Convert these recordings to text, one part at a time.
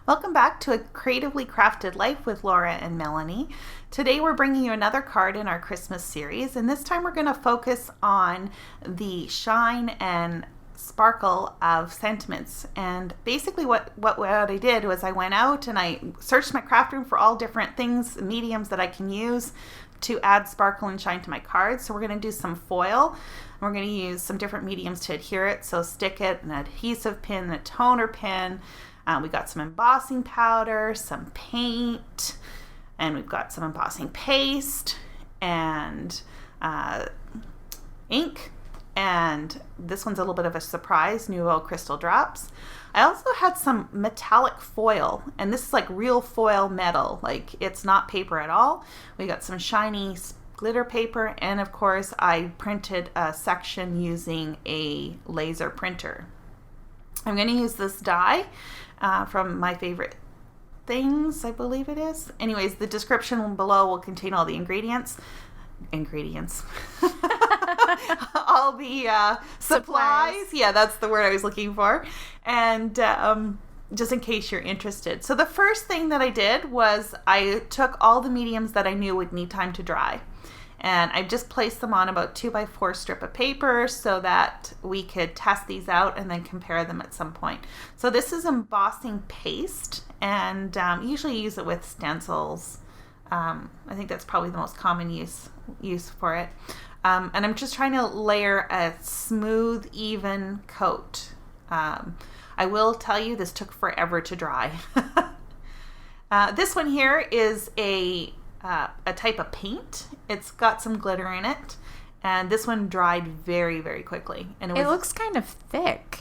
Welcome back to A Creatively Crafted Life with Laura and Melanie. Today we're bringing you another card in our Christmas series, and this time we're going to focus on the shine and sparkle of sentiments. And basically what I did was I went out and I searched my craft room for all different things, mediums that I can use to add sparkle and shine to my cards. So we're going to do some foil. We're going to use some different mediums to adhere it. So stick it, an adhesive pin, a toner pen. We got some embossing powder, some paint, and we've got some embossing paste and ink. And this one's a little bit of a surprise, Nuvo crystal drops. I also had some metallic foil, and this is like real foil metal, like it's not paper at all. We got some shiny glitter paper, and of course I printed a section using a laser printer. I'm going to use this die from My Favorite Things, I believe it is. Anyways, the description below will contain all the ingredients. All the supplies. Yeah, that's the word I was looking for. And just in case you're interested. So the first thing that I did was I took all the mediums that I knew would need time to dry. And I just placed them on about 2x4 strip of paper so that we could test these out and then compare them at some point. So this is embossing paste, and usually use it with stencils. I think that's probably the most common use for it. And I'm just trying to layer a smooth, even coat. I will tell you this took forever to dry. This one here is a type of paint. It's got some glitter in it, and this one dried very, very quickly. And it looks kind of thick.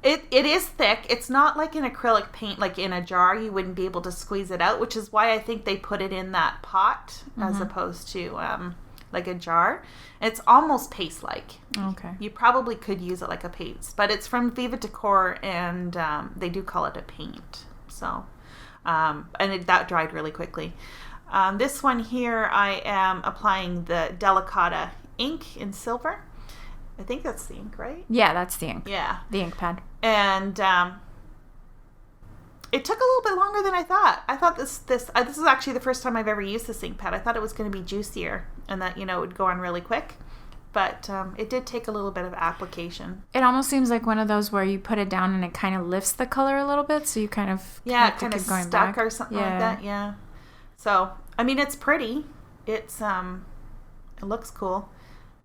It is thick. It's not like an acrylic paint, like in a jar. You wouldn't be able to squeeze it out, which is why I think they put it in that pot as opposed to like a jar. It's almost paste-like. Okay. You probably could use it like a paste, but it's from Viva Decor, and they do call it a paint. So, that dried really quickly. This one here, I am applying the Delicata ink in silver. I think that's the ink, right? Yeah, that's the ink. Yeah. The ink pad. And it took a little bit longer than I thought. I thought this is actually the first time I've ever used this ink pad. I thought it was going to be juicier and that, it would go on really quick. But it did take a little bit of application. It almost seems like one of those where you put it down and it kind of lifts the color a little bit, so you kind of it kind of stuck back. Or something like that. Yeah. So, I mean, it's pretty. It's it looks cool.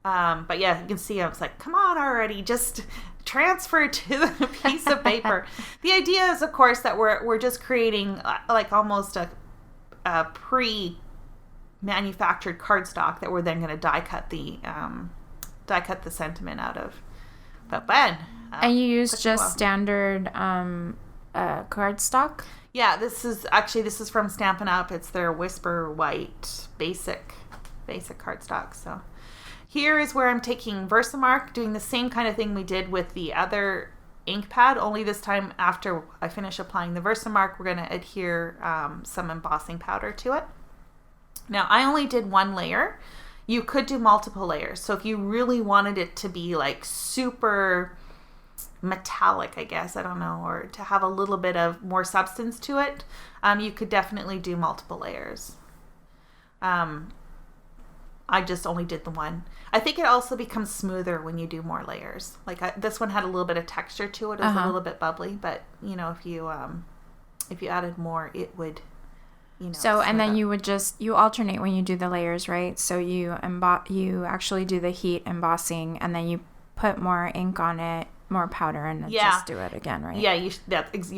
But yeah, you can see I was like, come on already, just transfer to the piece of paper. The idea is, of course, that we're just creating like almost a pre-manufactured cardstock that we're then going to die cut the sentiment out of. But Ben, and you use just standard cardstock? Yeah, this is from Stampin' Up. It's their Whisper White basic cardstock. So here is where I'm taking Versamark, doing the same kind of thing we did with the other ink pad, only this time after I finish applying the Versamark, we're going to adhere some embossing powder to it. Now, I only did one layer. You could do multiple layers. So if you really wanted it to be like super metallic, I guess, I don't know, or to have a little bit of more substance to it, you could definitely do multiple layers. I just only did the one. I think it also becomes smoother when you do more layers. Like this one had a little bit of texture to it. It was a little bit bubbly, but if you added more, it would, So, and then you would you alternate when you do the layers, right? So you actually do the heat embossing, and then you put more ink on it, more powder, and just do it again, right? Yeah, you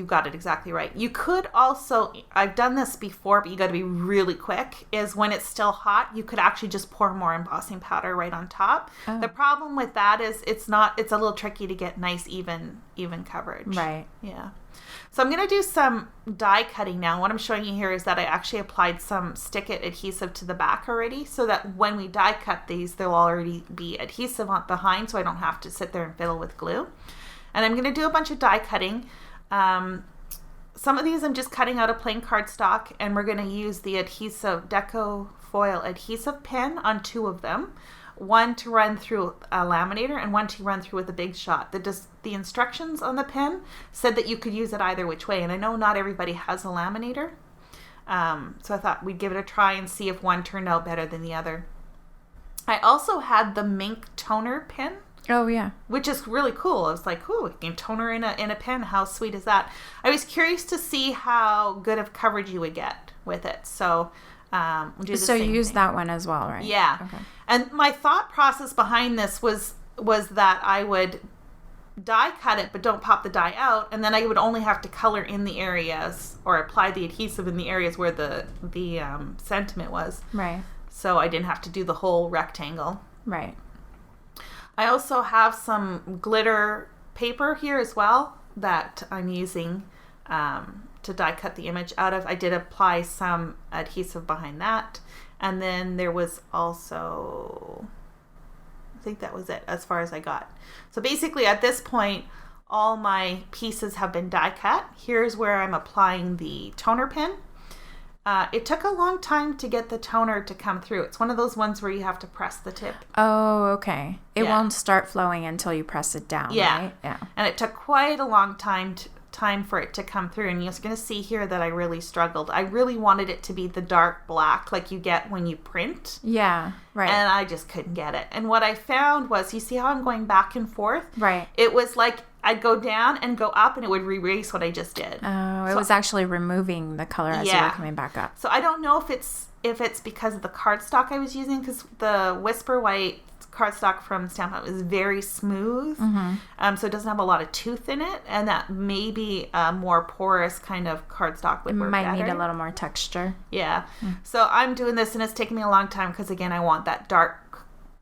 got it exactly right. You could also, I've done this before, but you got to be really quick, is when it's still hot, you could actually just pour more embossing powder right on top. Oh. The problem with that is it's a little tricky to get nice, even coverage. Right. Yeah. So I'm going to do some die cutting now. What I'm showing you here is that I actually applied some Stick It adhesive to the back already, so that when we die cut these, there'll already be adhesive behind, so I don't have to sit there and fiddle with glue. And I'm going to do a bunch of die cutting. Some of these I'm just cutting out a plain cardstock, and we're going to use the adhesive Deco Foil Adhesive Pen on 2 of them. one to run through a laminator and one to run through with a big shot. The instructions on the pen said that you could use it either which way, and I know not everybody has a laminator. So I thought we'd give it a try and see if one turned out better than the other. I also had the Minc Toner Pen. Oh, yeah. Which is really cool. I was like, ooh, you can toner in a pen. How sweet is that? I was curious to see how good of coverage you would get with it. So we'll do the same you used thing. that one as well, right? Yeah. Okay. And my thought process behind this was that I would die cut it, but don't pop the die out, and then I would only have to color in the areas or apply the adhesive in the areas where the sentiment was. Right. So I didn't have to do the whole rectangle. Right. I also have some glitter paper here as well that I'm using to die cut the image out of. I did apply some adhesive behind that. And then there was also, I think that was it as far as I got. So basically at this point, all my pieces have been die cut. Here's where I'm applying the toner pen. It took a long time to get the toner to come through. It's one of those ones where you have to press the tip. Oh, okay. It won't start flowing until you press it down, right? Yeah. And it took quite a long time for it to come through. And you're going to see here that I really struggled. I really wanted it to be the dark black like you get when you print. Yeah, right. And I just couldn't get it. And what I found was, you see how I'm going back and forth? Right. It was like I'd go down and go up and it would erase what I just did. Oh, it was actually removing the color as you were coming back up. So I don't know if it's because of the cardstock I was using, because the Whisper White cardstock from Stampin' is very smooth. Mm-hmm. So it doesn't have a lot of tooth in it, and that maybe a more porous kind of cardstock would work better. Might need a little more texture. Yeah. So I'm doing this, and it's taking me a long time because, again, I want that dark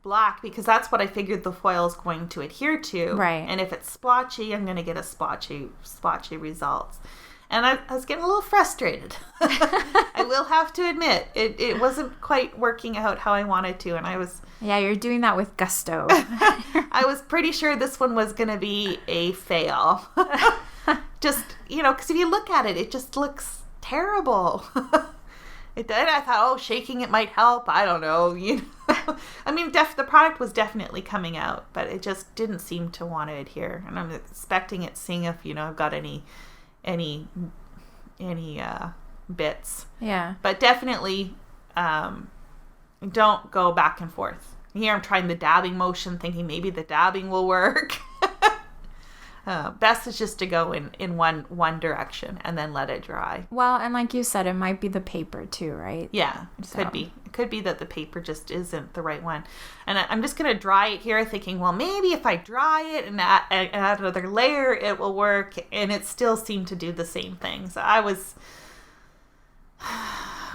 black, because that's what I figured the foil is going to adhere to. Right. And if it's splotchy, I'm going to get a splotchy results. And I was getting a little frustrated. I will have to admit, it wasn't quite working out how I wanted to, and I was... Yeah, you're doing that with gusto. I was pretty sure this one was going to be a fail. Just, because if you look at it, it just looks terrible. It did. I thought, shaking it might help. I don't know. I mean, the product was definitely coming out, but it just didn't seem to want to adhere. And I'm expecting it, seeing if I've got any bits. Yeah. But definitely, don't go back and forth. Here I'm trying the dabbing motion, thinking maybe the dabbing will work. Best is just to go in one direction and then let it dry. Well, and like you said, it might be the paper too, right? Yeah, could be. It could be that the paper just isn't the right one. And I'm just going to dry it here, thinking, well, maybe if I dry it and add another layer, it will work. And it still seemed to do the same thing. So I was,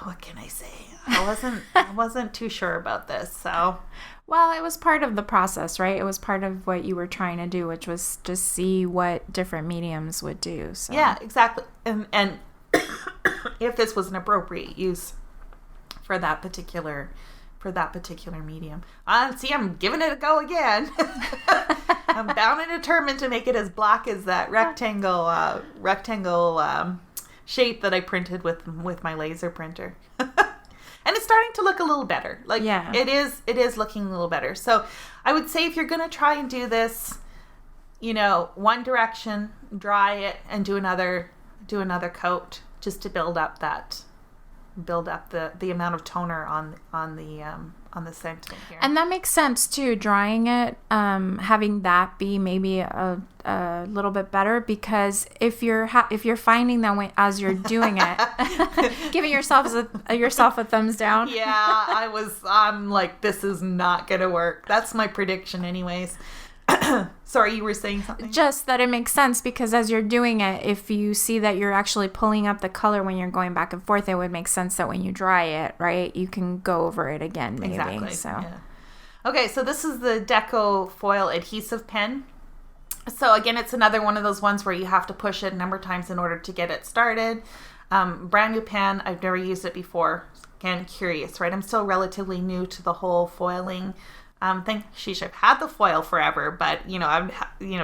what can I say? I wasn't too sure about this. So. Well, it was part of the process, right? It was part of what you were trying to do, which was just see what different mediums would do. So. Yeah, exactly. And if this was an appropriate use for that particular medium. See, I'm giving it a go again. I'm bound and determined to make it as black as that rectangle shape that I printed with my laser printer. And it's starting to look a little better. It is looking a little better. So I would say if you're going to try and do this, one direction, dry it, and do another coat just to build up the amount of toner on the sentiment here. And that makes sense too, drying it, having that be maybe a little bit better, because if you're finding that as you're doing it, giving yourself a thumbs down. Yeah, I'm like, this is not gonna work. That's my prediction anyways. Sorry, you were saying something? Just that it makes sense, because as you're doing it, if you see that you're actually pulling up the color when you're going back and forth, it would make sense that when you dry it, right, you can go over it again maybe. Exactly. So. Yeah. Okay, so this is the Deco Foil Adhesive Pen. So again, it's another one of those ones where you have to push it a number of times in order to get it started. Brand new pen. I've never used it before. Again, curious, right? I'm still relatively new to the whole foiling thing. I've had the foil forever, but I'm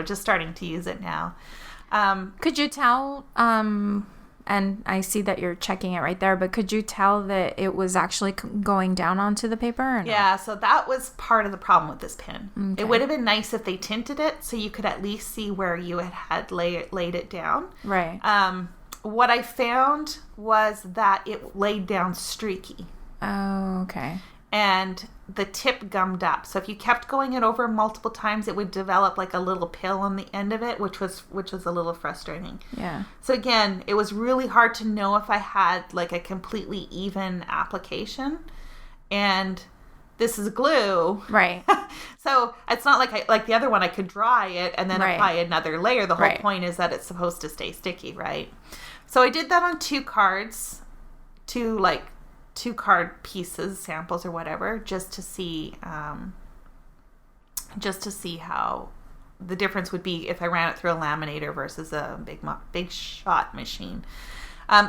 just starting to use it now. Could you tell and I see that you're checking it right there, but could you tell that it was actually going down onto the paper or not? Yeah, so that was part of the problem with this pen. Okay. It would have been nice if they tinted it so you could at least see where you had laid it down. Right. What I found was that it laid down streaky. Oh, okay. And the tip gummed up. So if you kept going it over multiple times, it would develop like a little pill on the end of it, which was a little frustrating. Yeah. So again, it was really hard to know if I had like a completely even application. And this is glue. Right. So it's not like the other one, I could dry it and then apply another layer. The whole point is that it's supposed to stay sticky, right? So I did that on 2 cards, 2 card pieces, samples or whatever, just to see how the difference would be if I ran it through a laminator versus a big shot machine.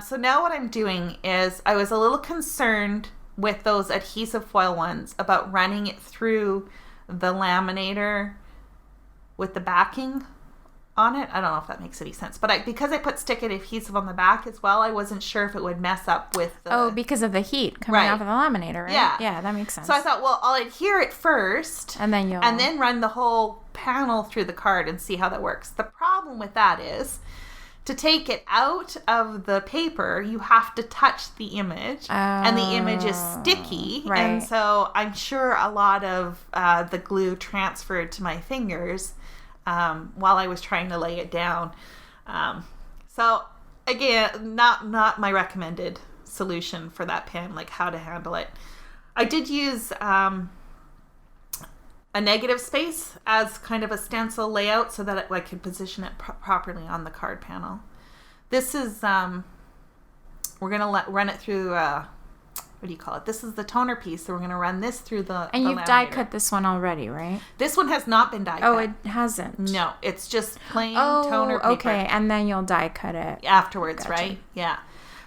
So now what I'm doing is I was a little concerned with those adhesive foil ones about running it through the laminator with the backing on it. I don't know if that makes any sense, but because I put stick adhesive on the back as well, I wasn't sure if it would mess up with the... because of the heat coming off of the laminator, right? Yeah, that makes sense. So I thought, well, I'll adhere it first and then run the whole panel through the card and see how that works. The problem with that is to take it out of the paper, you have to touch the image, and the image is sticky, and so I'm sure a lot of the glue transferred to my fingers while I was trying to lay it down. So again, not my recommended solution for that pen, like how to handle it. I did use a negative space as kind of a stencil layout so that I could position it properly on the card panel. This is, we're going to run it through, what do you call it? This is the toner piece, so we're going to run this through the And you've laminator. die cut this one already, right? This one has not been die cut. Oh, it hasn't? No, it's just plain toner paper. Okay, and then you'll die cut it. Afterwards, Gotcha. right? Yeah.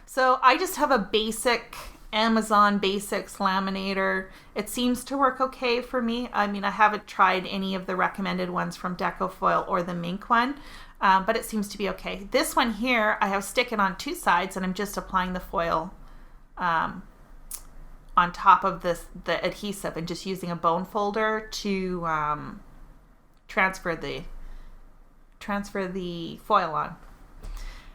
So I just have a basic Amazon Basics laminator. It seems to work okay for me. I mean, I haven't tried any of the recommended ones from Deco Foil or the Minc one, but it seems to be okay. This one here, I have stick it on 2 sides, and I'm just applying the foil on top of the adhesive and just using a bone folder to transfer the foil on.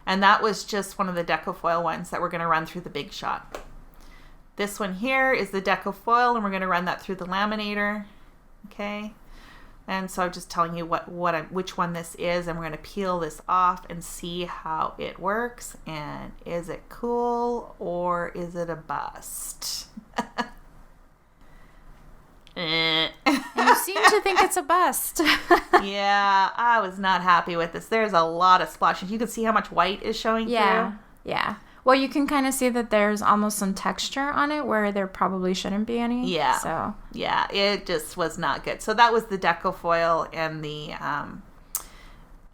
And that was just one of the Deco Foil ones that we're going to run through the Big Shot. This one here is the Deco Foil, and we're going to run that through the laminator. Okay. And so I'm just telling you which one this is, and we're going to peel this off and see how it works. And is it cool or is it a bust? And you seem to think it's a bust. Yeah, I was not happy with this. There's a lot of splashes. You can see how much white is showing through. Yeah. Well, you can kind of see that there's almost some texture on it where there probably shouldn't be any. Yeah. So yeah, it just was not good. So that was the Deco Foil and the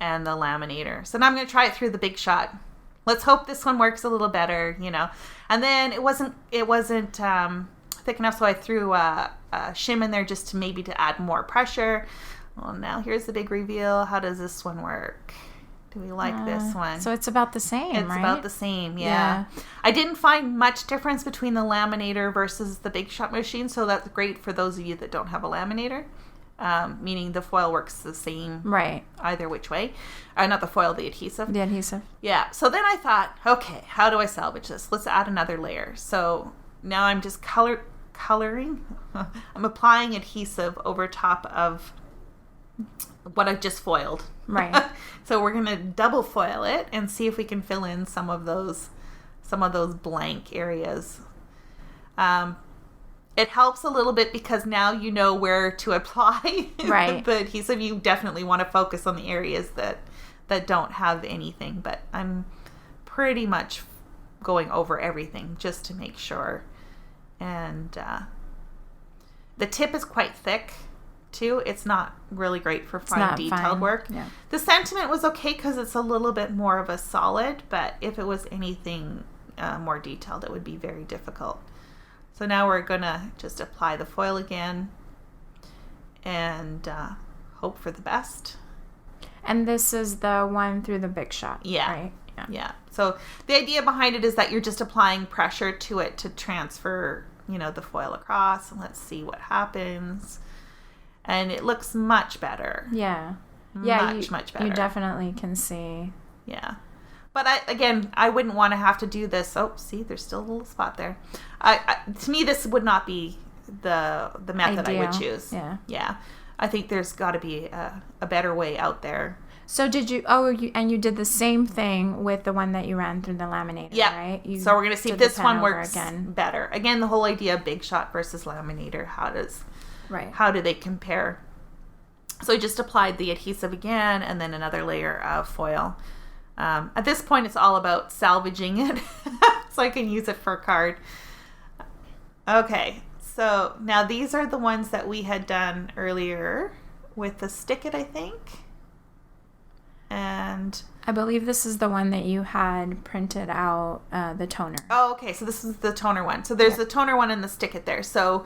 laminator. So now I'm going to try it through the Big Shot. Let's hope this one works a little better, you know. And then it wasn't thick enough, so I threw a shim in there just to add more pressure. Well, now here's the big reveal. How does this one work? Do we like this one? So it's about the same, right? It's about the same, yeah. I didn't find much difference between the laminator versus the Big Shot machine, so that's great for those of you that don't have a laminator, meaning the foil works the same either which way. Not the foil, the adhesive. The adhesive. Yeah, so then I thought, okay, how do I salvage this? Let's add another layer. So now I'm just coloring. I'm applying adhesive over top of what I've just foiled. Right. So we're going to double foil it and see if we can fill in some of those blank areas. It helps a little bit because now you know where to apply the adhesive. You definitely want to focus on the areas that don't have anything, but I'm pretty much going over everything just to make sure. And the tip is quite thick too. It's not really great for fine detailed work. Yeah. The sentiment was okay because it's a little bit more of a solid, but if it was anything more detailed, it would be very difficult. So now we're gonna just apply the foil again and hope for the best. And this is the one through the Big Shot. Yeah. Right? Yeah. So the idea behind it is that you're just applying pressure to it to transfer, the foil across. And let's see what happens. And it looks much better. Yeah. Much better. You definitely can see. Yeah. But I wouldn't want to have to do this. Oh, see, there's still a little spot there. To me, this would not be the method I would choose. Yeah. Yeah. I think there's got to be a better way out there. So did you? Oh, and you did the same thing with the one that you ran through the laminator, right? So we're gonna see if this one works better. Again, the whole idea of Big Shot versus laminator. How do they compare? So I just applied the adhesive again, and then another layer of foil. At this point, it's all about salvaging it, so I can use it for a card. Okay, so now these are the ones that we had done earlier with the Stick It, I think. And I believe this is the one that you had printed out, the toner. Oh, okay. So this is the toner one. So there's the toner one and the Stick It there. So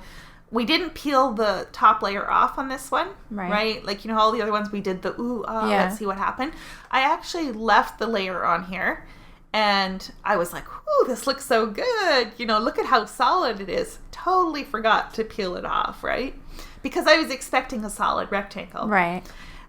we didn't peel the top layer off on this one, right? Like, all the other ones we did let's see what happened. I actually left the layer on here, and I was like, ooh, this looks so good. Look at how solid it is. Totally forgot to peel it off, right? Because I was expecting a solid rectangle. Right.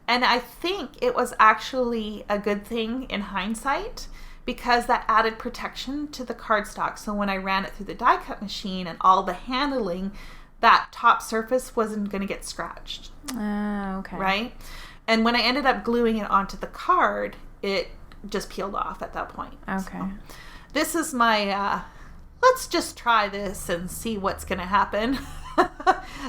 And I think it was actually a good thing in hindsight, because that added protection to the cardstock. So when I ran it through the die cut machine and all the handling, that top surface wasn't going to get scratched. Okay. Right? And when I ended up gluing it onto the card, it just peeled off at that point. Okay. So this is my, let's just try this and see what's going to happen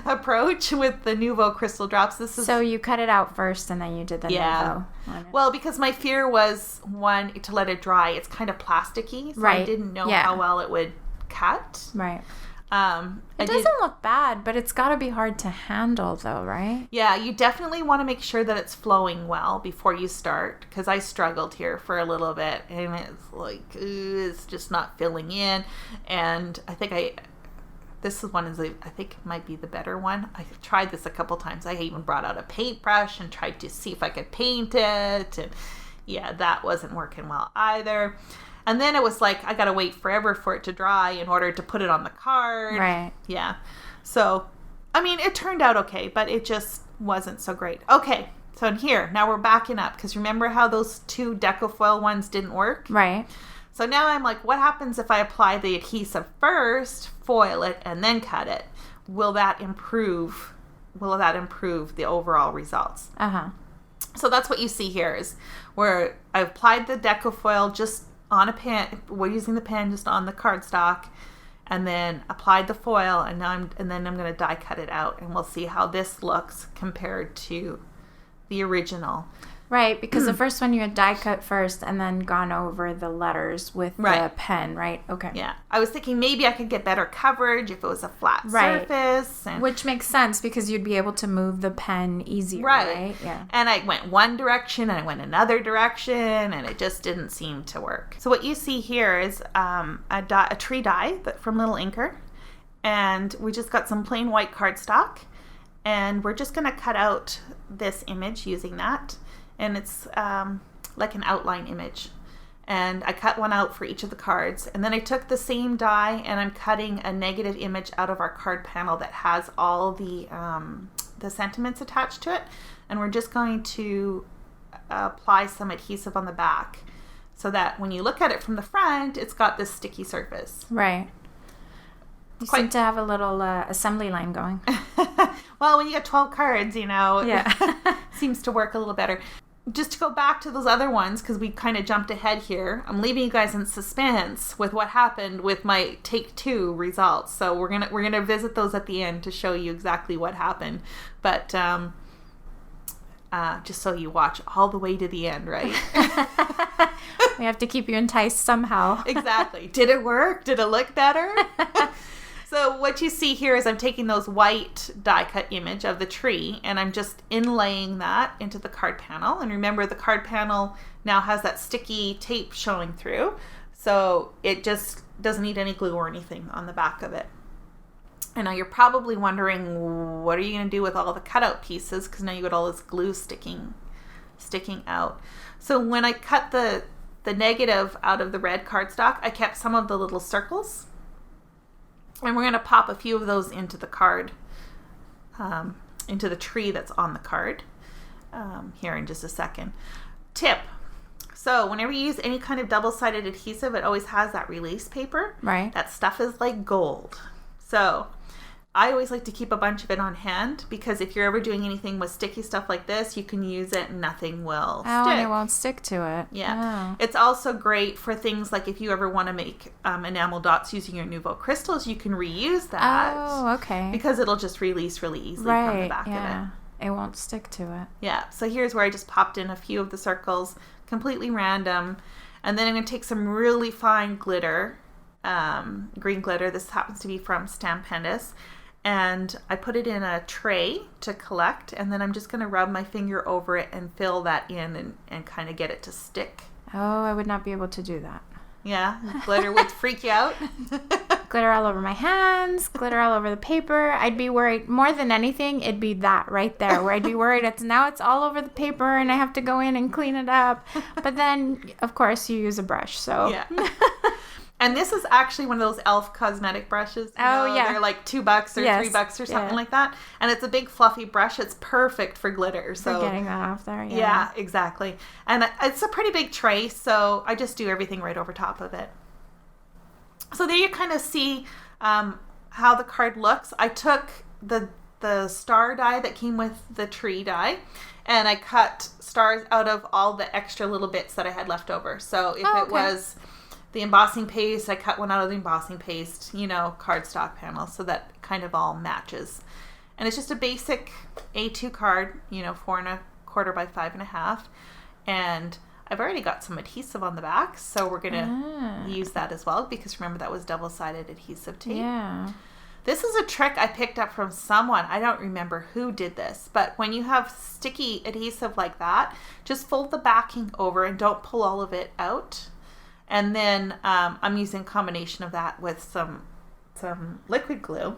approach with the Nuvo crystal drops. So you cut it out first and then you did the Nuvo on it. Well, because my fear was, one, to let it dry. It's kind of plasticky, so I didn't know how well it would cut. Right. It doesn't look bad, but it's got to be hard to handle, though, right? Yeah, you definitely want to make sure that it's flowing well before you start, because I struggled here for a little bit, and it's like, it's just not filling in. And I think this one I think might be the better one. I tried this a couple times. I even brought out a paintbrush and tried to see if I could paint it, and that wasn't working well either. And then it was like, I got to wait forever for it to dry in order to put it on the card. Right. Yeah. So, it turned out okay, but it just wasn't so great. Okay. So in here, now we're backing up, because remember how those two Deco Foil ones didn't work? Right. So now I'm like, what happens if I apply the adhesive first, foil it, and then cut it? Will that improve the overall results? Uh-huh. So that's what you see here, is where I applied the Deco Foil just on a pen. We're using the pen just on the cardstock, and then applied the foil, and then I'm going to die cut it out, and we'll see how this looks compared to the original. Right, because the first one you had die cut first and then gone over the letters with the pen, right? Okay. Yeah. I was thinking maybe I could get better coverage if it was a flat surface. Which makes sense, because you'd be able to move the pen easier, right? Yeah. And I went one direction and I went another direction, and it just didn't seem to work. So what you see here is a tree die from Little Inker, and we just got some plain white cardstock, and we're just going to cut out this image using that. And it's like an outline image. And I cut one out for each of the cards. And then I took the same die, and I'm cutting a negative image out of our card panel that has all the sentiments attached to it. And we're just going to apply some adhesive on the back, so that when you look at it from the front, it's got this sticky surface. Right. You seem to have a little assembly line going. Well, when you get 12 cards, seems to work a little better. Just to go back to those other ones, because we kind of jumped ahead here, I'm leaving you guys in suspense with what happened with my take 2 results. So we're gonna visit those at the end to show you exactly what happened. But just so you watch all the way to the end, right? We have to keep you enticed somehow. Exactly. Did it work? Did it look better? So what you see here is I'm taking those white die cut image of the tree, and I'm just inlaying that into the card panel. And remember, the card panel now has that sticky tape showing through, so it just doesn't need any glue or anything on the back of it. And now you're probably wondering, what are you going to do with all the cutout pieces? Because now you got all this glue sticking out. So when I cut the the negative out of the red cardstock, I kept some of the little circles. And we're going to pop a few of those into the card, into the tree that's on the card here in just a second. Tip. So whenever you use any kind of double-sided adhesive, it always has that release paper. Right. That stuff is like gold. So I always like to keep a bunch of it on hand because if you're ever doing anything with sticky stuff like this, you can use it and nothing will stick. Oh, and it won't stick to it. Yeah. Oh. It's also great for things like if you ever want to make enamel dots using your Nuvo crystals, you can reuse that. Oh, okay. Because it'll just release really easily from the back of it. It won't stick to it. Yeah. So here's where I just popped in a few of the circles, completely random. And then I'm going to take some really fine glitter, green glitter. This happens to be from Stampin. And I put it in a tray to collect, and then I'm just going to rub my finger over it and fill that in and kind of get it to stick. Oh, I would not be able to do that. Yeah, glitter would freak you out. Glitter all over my hands, glitter all over the paper. I'd be worried, more than anything, it'd be that right there, where I'd be worried it's all over the paper and I have to go in and clean it up. But then, of course, you use a brush, so... Yeah. And this is actually one of those e.l.f. cosmetic brushes. They're like $2 or $3 or something like that. And it's a big fluffy brush. It's perfect for glitter. So for getting that off there, yeah, exactly. And it's a pretty big tray, so I just do everything right over top of it. So there you kind of see how the card looks. I took the star die that came with the tree die, and I cut stars out of all the extra little bits that I had left over. So if it was the embossing paste, I cut one out of the embossing paste, cardstock panel, so that kind of all matches. And it's just a basic A2 card, 4¼ by 5½. And I've already got some adhesive on the back, so we're going to use that as well, because remember that was double-sided adhesive tape. Yeah. This is a trick I picked up from someone. I don't remember who did this, but when you have sticky adhesive like that, just fold the backing over and don't pull all of it out. And then I'm using a combination of that with some liquid glue.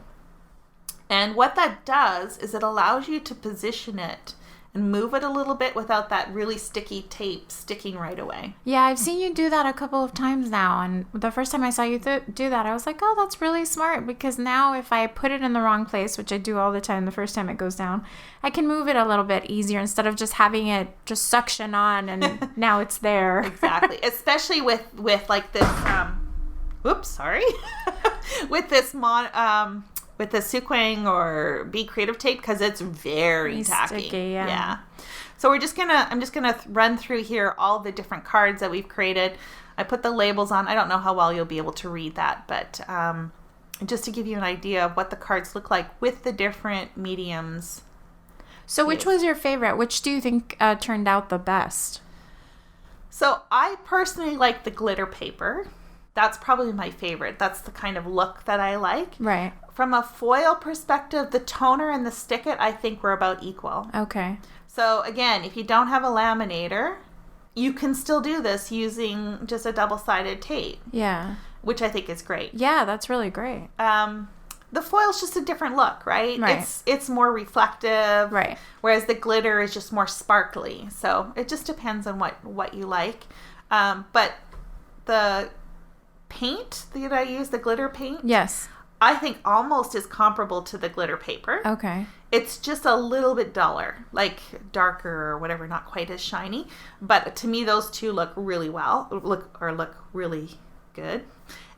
And what that does is it allows you to position it and move it a little bit without that really sticky tape sticking right away. Yeah, I've seen you do that a couple of times now. And the first time I saw you do that, I was like, oh, that's really smart. Because now if I put it in the wrong place, which I do all the time the first time it goes down, I can move it a little bit easier instead of just having it just suction on and now it's there. Exactly. Especially with like this, with this with the Tsukeniko or Be Creative tape, because it's very tacky. Sticky, yeah. So I'm just gonna run through here all the different cards that we've created. I put the labels on. I don't know how well you'll be able to read that, but just to give you an idea of what the cards look like with the different mediums. So which was your favorite? Which do you think turned out the best? So I personally like the glitter paper. That's probably my favorite. That's the kind of look that I like. Right. From a foil perspective, the toner and the stick-it, I think we're about equal. Okay. So again, if you don't have a laminator, you can still do this using just a double-sided tape. Yeah. Which I think is great. Yeah, that's really great. The foil's just a different look, right? Right. It's more reflective. Right. Whereas the glitter is just more sparkly. So it just depends on what you like. But the paint that I use, the glitter paint, yes, I think almost is comparable to the glitter paper. Okay. It's just a little bit duller, like darker or whatever, not quite as shiny. But to me, those two look really look really good.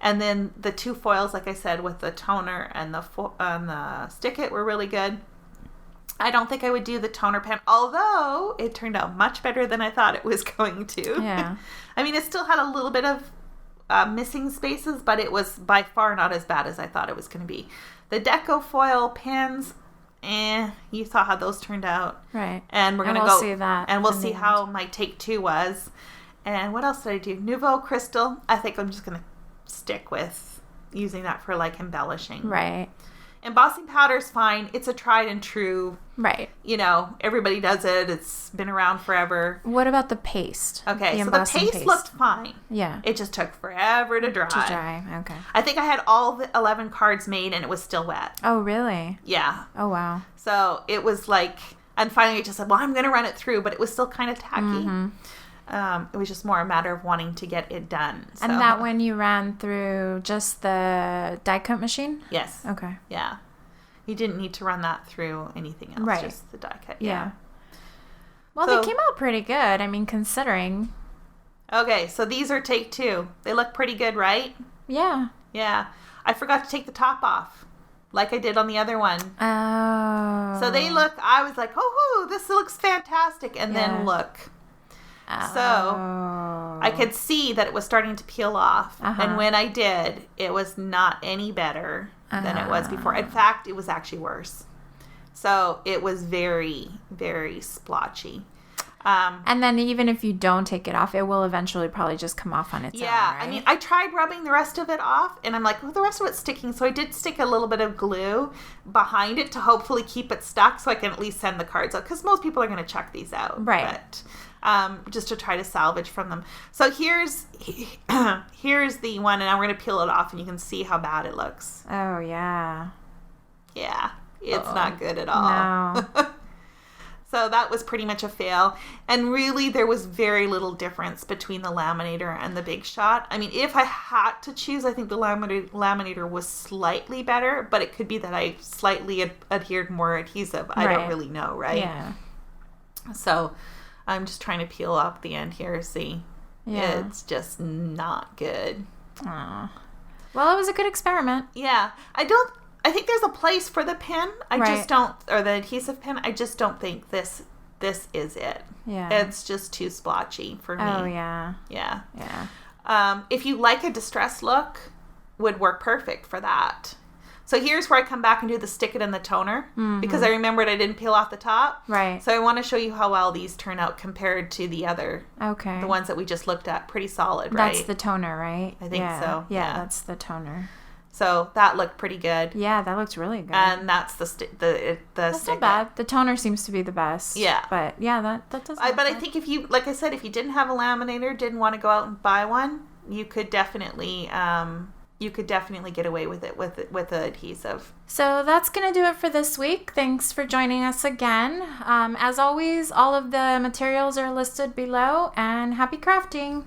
And then the two foils, like I said, with the toner and the stick-it were really good. I don't think I would do the toner pen, although it turned out much better than I thought it was going to. Yeah. I mean, it still had a little bit of missing spaces, but it was by far not as bad as I thought it was going to be. The Deco Foil Pens, you saw how those turned out. Right. And we're going to go see that. And we'll see how my take 2 was. And what else did I do? Nuvo Crystal. I think I'm just going to stick with using that for like embellishing. Right. Embossing powder is fine. It's a tried and true. Right. Everybody does it. It's been around forever. What about the paste? Okay, so the paste looked fine. Yeah. It just took forever to dry. Okay. I think I had all the 11 cards made and it was still wet. Oh, really? Yeah. Oh, wow. So it was like, and finally I just said, well, I'm going to run it through, but it was still kind of tacky. Mm-hmm. It was just more a matter of wanting to get it done. So. And that one you ran through just the die cut machine? Yes. Okay. Yeah. You didn't need to run that through anything else, right. just the die cut. Yeah. Well, they came out pretty good. I mean, considering. Okay, so these are take 2. They look pretty good, right? Yeah. Yeah. I forgot to take the top off, like I did on the other one. Oh. So they look, I was like, oh, this looks fantastic. And then look. So I could see that it was starting to peel off. And when I did, it was not any better than it was before. In fact, it was actually worse. So it was very, very splotchy. And then even if you don't take it off, it will eventually probably just come off on its own, right? I mean, I tried rubbing the rest of it off, and I'm like, well, the rest of it's sticking. So I did stick a little bit of glue behind it to hopefully keep it stuck so I can at least send the cards out. Because most people are going to check these out. Right. But just to try to salvage from them. So here's the one, and I'm going to peel it off, and you can see how bad it looks. Oh, yeah. Yeah. It's not good at all. No. So that was pretty much a fail. And really, there was very little difference between the laminator and the Big Shot. I mean, if I had to choose, I think the laminator was slightly better, but it could be that I slightly adhered more adhesive. I don't really know, right? Yeah. So I'm just trying to peel off the end here. See? Yeah. It's just not good. Aww. Well, it was a good experiment. Yeah. I think there's a place for the pen. Just don't, or the adhesive pen. I just don't think this is it. Yeah. It's just too splotchy for me. Oh, yeah. Yeah. Yeah. If you like a distressed look, would work perfect for that. So here's where I come back and do the stick it in the toner because I remembered I didn't peel off the top. Right. So I want to show you how well these turn out compared to the other. Okay. The ones that we just looked at. Pretty solid, right? That's the toner, right? I think so. Yeah, that's the toner. So that looked pretty good. Yeah, that looks really good. And that's the That's stick. not bad. The toner seems to be the best. Yeah. But yeah, that doesn't. But I think if you, like I said, if you didn't have a laminator, didn't want to go out and buy one, you could definitely get away with it with the adhesive. So that's gonna do it for this week. Thanks for joining us again. As always, all of the materials are listed below. And happy crafting.